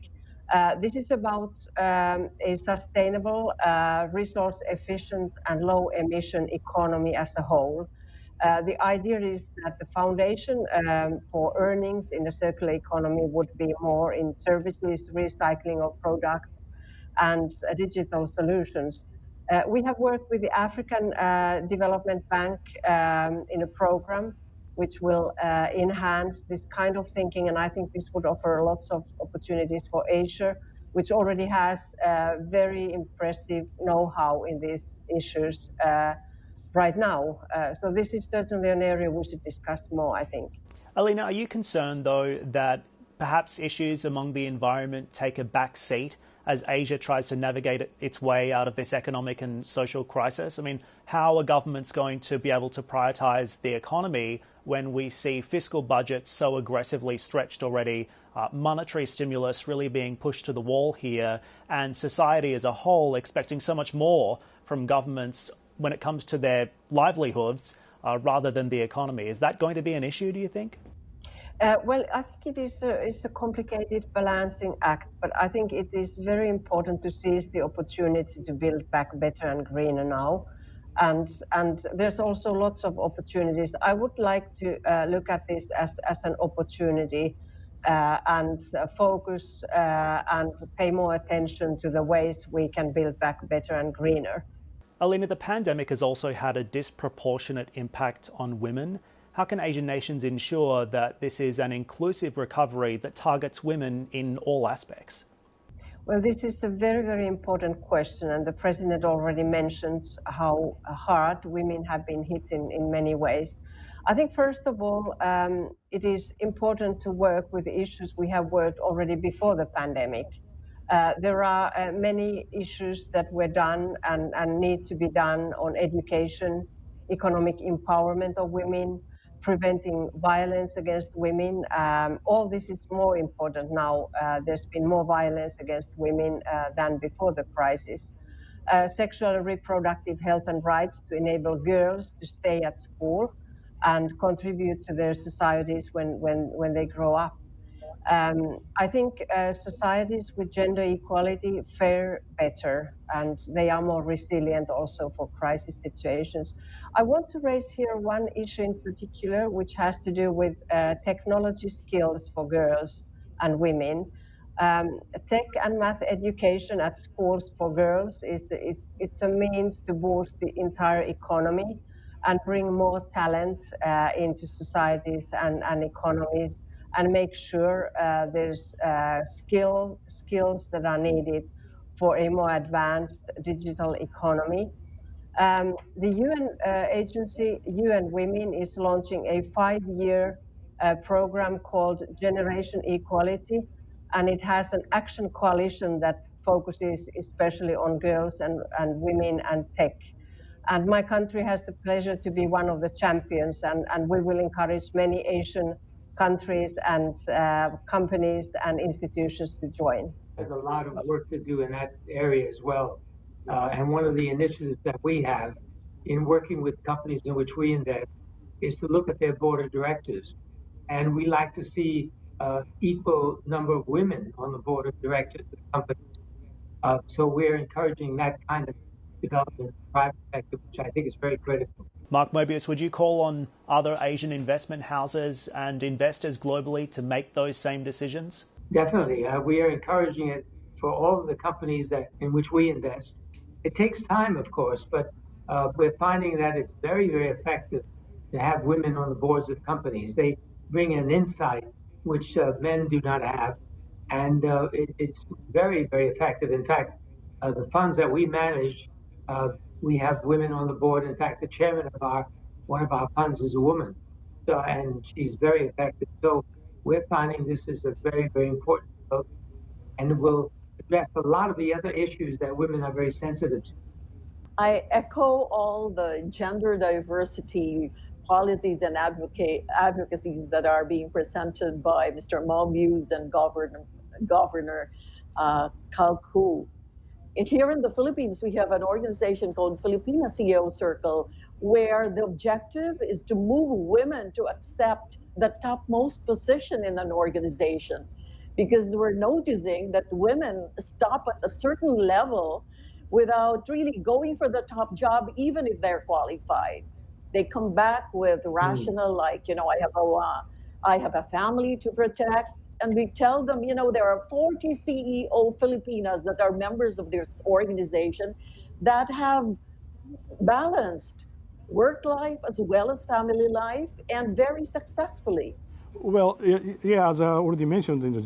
This is about a sustainable, resource efficient and low emission economy as a whole. The idea is that the foundation for earnings in the circular economy would be more in services, recycling of products, and digital solutions. We have worked with the African Development Bank in a program which will enhance this kind of thinking, and I think this would offer lots of opportunities for Asia, which already has very impressive know-how in these issues right now. So this is certainly an area we should discuss more, I think. Elina, are you concerned, though, that perhaps issues among the environment take a back seat as Asia tries to navigate its way out of this economic and social crisis? I mean, how are governments going to be able to prioritise the economy when we see fiscal budgets so aggressively stretched already, monetary stimulus really being pushed to the wall here, and society as a whole expecting so much more from governments when it comes to their livelihoods rather than the economy? Is that going to be an issue, do you think? Well, I think it's a complicated balancing act, but I think it is very important to seize the opportunity to build back better and greener now. And there's also lots of opportunities. I would like to look at this as an opportunity and focus and pay more attention to the ways we can build back better and greener. Elina, the pandemic has also had a disproportionate impact on women. How can Asian nations ensure that this is an inclusive recovery that targets women in all aspects? Well, this is a very, very important question, and the President already mentioned how hard women have been hit in many ways. I think, first of all, it is important to work with the issues we have worked already before the pandemic. There are many issues that were done and need to be done on education, economic empowerment of women, preventing violence against women. All this is more important now. There's been more violence against women than before the crisis. Sexual and reproductive health and rights to enable girls to stay at school and contribute to their societies when they grow up. I think societies with gender equality fare better, and they are more resilient also for crisis situations. I want to raise here one issue in particular, which has to do with technology skills for girls and women. Tech and math education at schools for girls it's a means to boost the entire economy and bring more talent into societies and economies, and make sure there's skills that are needed for a more advanced digital economy. The UN agency, UN Women, is launching a 5-year program called Generation Equality, and it has an action coalition that focuses especially on girls and women and tech. And my country has the pleasure to be one of the champions, and we will encourage many Asian countries and companies and institutions to join. has a lot of work to do in that area as well. And one of the initiatives that we have in working with companies in which we invest is to look at their board of directors. And we like to see equal number of women on the board of directors of companies. So we're encouraging that kind of development in the private sector, which I think is very critical. Mark Mobius, would you call on other Asian investment houses and investors globally to make those same decisions? Definitely. We are encouraging it for all of the companies in which we invest. It takes time, of course, but we're finding that it's very, very effective to have women on the boards of companies. They bring an insight which men do not have, and it's very, very effective. In fact, the funds that we manage, we have women on the board. In fact, the chairman of one of our funds is a woman, and she's very effective. So we're finding this is a very, very important development, and will address a lot of the other issues that women are very sensitive to. I echo all the gender diversity policies and advocacies that are being presented by Mr. Mobius and Governor Kalkku. Here in the Philippines, we have an organization called Filipina CEO Circle, where the objective is to move women to accept the topmost position in an organization, because we're noticing that women stop at a certain level without really going for the top job, even if they're qualified. They come back with rational, like, I have a family to protect. And we tell them, there are 40 CEO Filipinas that are members of this organization that have balanced work life as well as family life, and very successfully. Well, yeah, as I already mentioned, the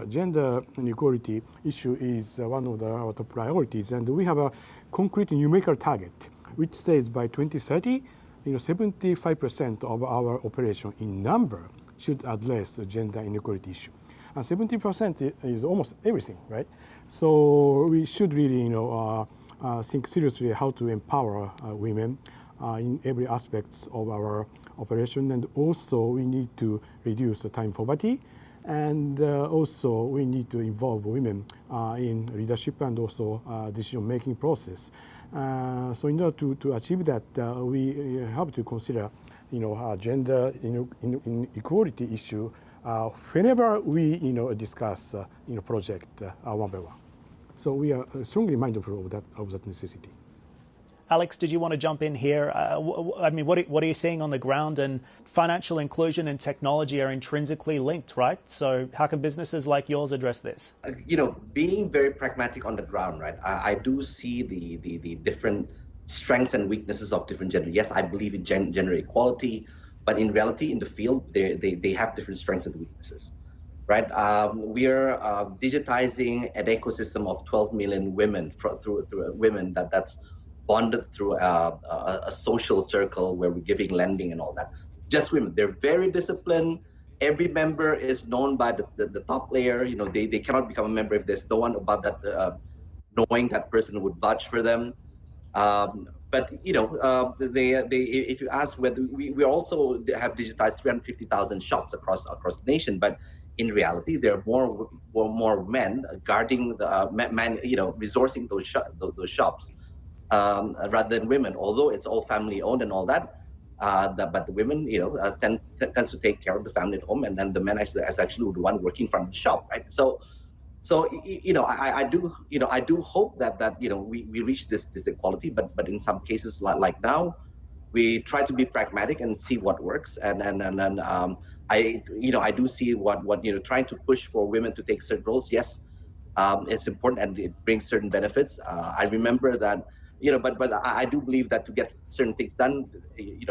gender inequality issue is one of our top priorities, and we have a concrete numerical target, which says by 2030, 75% of our operation in number should address the gender inequality issue. And 70% is almost everything, right? So we should really, think seriously how to empower women in every aspects of our operation, and also we need to reduce the time poverty, and also we need to involve women in leadership and also decision-making process. So in order to achieve that, we have to consider, gender inequality issue whenever we, discuss, project one by one. So we are strongly mindful of that necessity. Alex, did you want to jump in here? What are you seeing on the ground? And financial inclusion and technology are intrinsically linked, right? So how can businesses like yours address this? Being very pragmatic on the ground, right? I do see the different strengths and weaknesses of different gender. Yes, I believe in gender equality, but in reality, in the field, they have different strengths and weaknesses, right? We are digitizing an ecosystem of 12 million women through women that's bonded through a social circle where we're giving lending and all that. Just women, they're very disciplined. Every member is known by the top layer. They cannot become a member if there's no one above that knowing that person would vouch for them. But if you ask whether we also have digitized 350,000 shops across the nation, but in reality, there are more men guarding resourcing those shops. Rather than women, although it's all family owned and all that, but the women, tends to take care of the family at home, and then the men is actually the one working from the shop, right? So I do hope that we reach this equality, but in some cases like now, we try to be pragmatic and see what works, and I do see what trying to push for women to take certain roles. Yes, it's important and it brings certain benefits. I remember that. But I do believe that to get certain things done,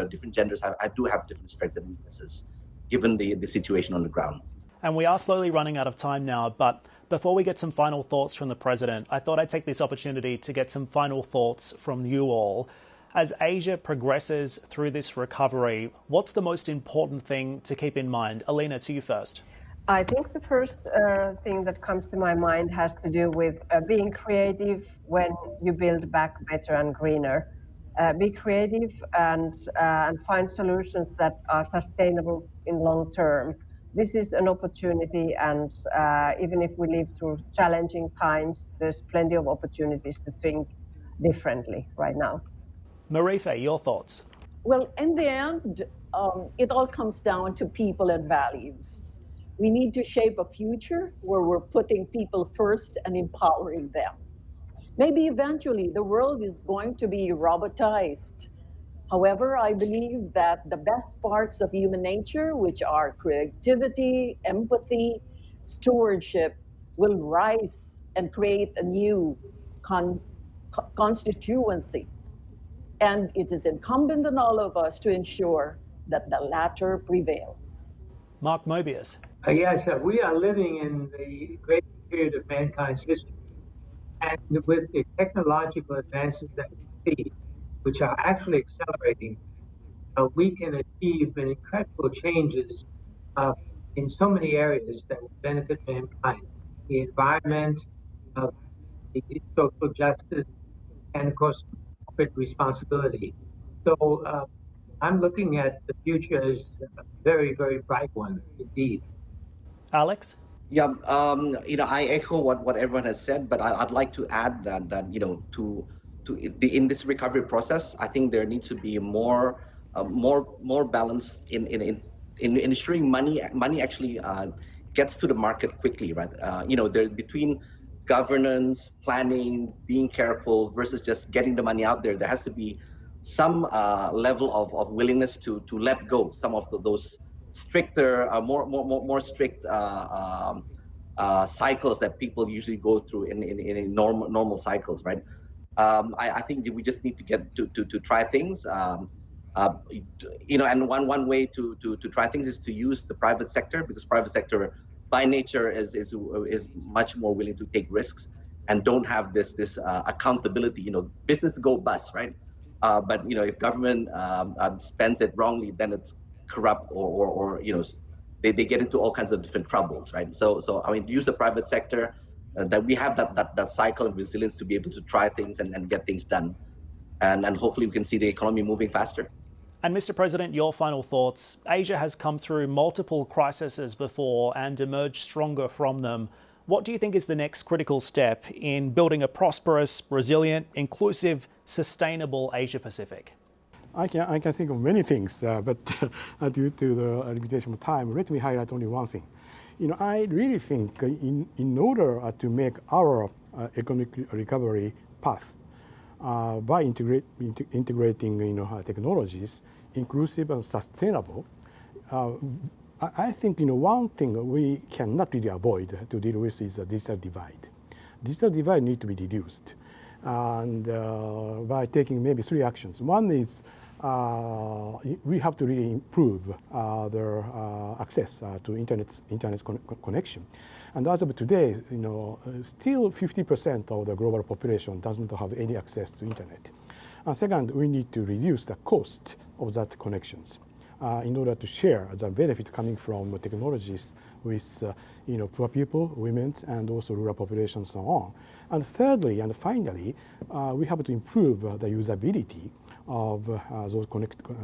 different genders I do have different strengths and weaknesses, given the situation on the ground. And we are slowly running out of time now, but before we get some final thoughts from the President, I thought I'd take this opportunity to get some final thoughts from you all. As Asia progresses through this recovery, what's the most important thing to keep in mind? Elina, to you first. I think the first thing that comes to my mind has to do with being creative when you build back better and greener. Be creative and find solutions that are sustainable in long term. this is an opportunity, and even if we live through challenging times, there's plenty of opportunities to think differently right now. Marife, your thoughts? Well, in the end, it all comes down to people and values. We need to shape a future where we're putting people first and empowering them. Maybe eventually the world is going to be robotized. However, I believe that the best parts of human nature, which are creativity, empathy, stewardship, will rise and create a new constituency. And it is incumbent on all of us to ensure that the latter prevails. Mark Mobius. Yes, we are living in the great period of mankind's history. And with the technological advances that we see, which are actually accelerating, we can achieve incredible changes in so many areas that will benefit mankind. The environment, the social justice, and of course, corporate responsibility. So I'm looking at the future as a very, very bright one indeed. Alex? Yeah, I echo what everyone has said, but I'd like to add that to in this recovery process, I think there needs to be more balance in ensuring money actually gets to the market quickly, right? There between governance, planning, being careful versus just getting the money out there. There has to be some level of willingness to let go some of those stricter, more strict cycles that people usually go through in normal cycles, right? I think we just need to get to try things. And one way to try things is to use the private sector, because private sector by nature is much more willing to take risks and don't have this accountability. Business go bust, right? But if government spends it wrongly, then it's corrupt or they get into all kinds of different troubles, right? So I mean, use the private sector, that we have that cycle and resilience to be able to try things and get things done, and hopefully we can see the economy moving faster. And Mr. President, your final thoughts. Asia has come through multiple crises before and emerged stronger from them. What do you think is the next critical step in building a prosperous, resilient, inclusive, sustainable Asia Pacific? I can think of many things, but due to the limitation of time, let me highlight only one thing. I really think in order to make our economic recovery path by integrating technologies, inclusive and sustainable, I think one thing we cannot really avoid to deal with is the digital divide. Digital divide needs to be reduced, and by taking maybe 3 actions. One is we have to really improve their access to internet connection. And as of today, still 50% of the global population doesn't have any access to internet. And second, we need to reduce the cost of that connections in order to share the benefit coming from technologies with poor people, women, and also rural population, and so on. And thirdly, and finally, we have to improve the usability of those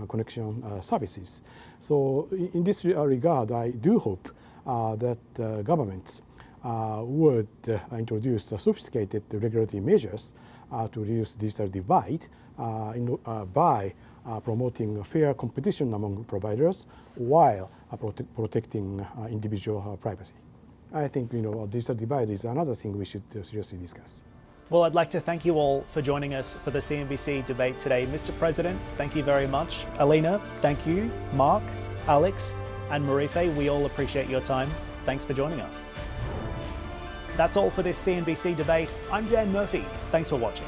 connection services. So in this regard, I do hope that governments would introduce sophisticated regulatory measures to reduce digital divide by promoting fair competition among providers while protecting individual privacy. I think digital divide is another thing we should seriously discuss. Well, I'd like to thank you all for joining us for the CNBC debate today. Mr. President, thank you very much. Elina, thank you. Mark, Alex, and Marife, we all appreciate your time. Thanks for joining us. That's all for this CNBC debate. I'm Dan Murphy. Thanks for watching.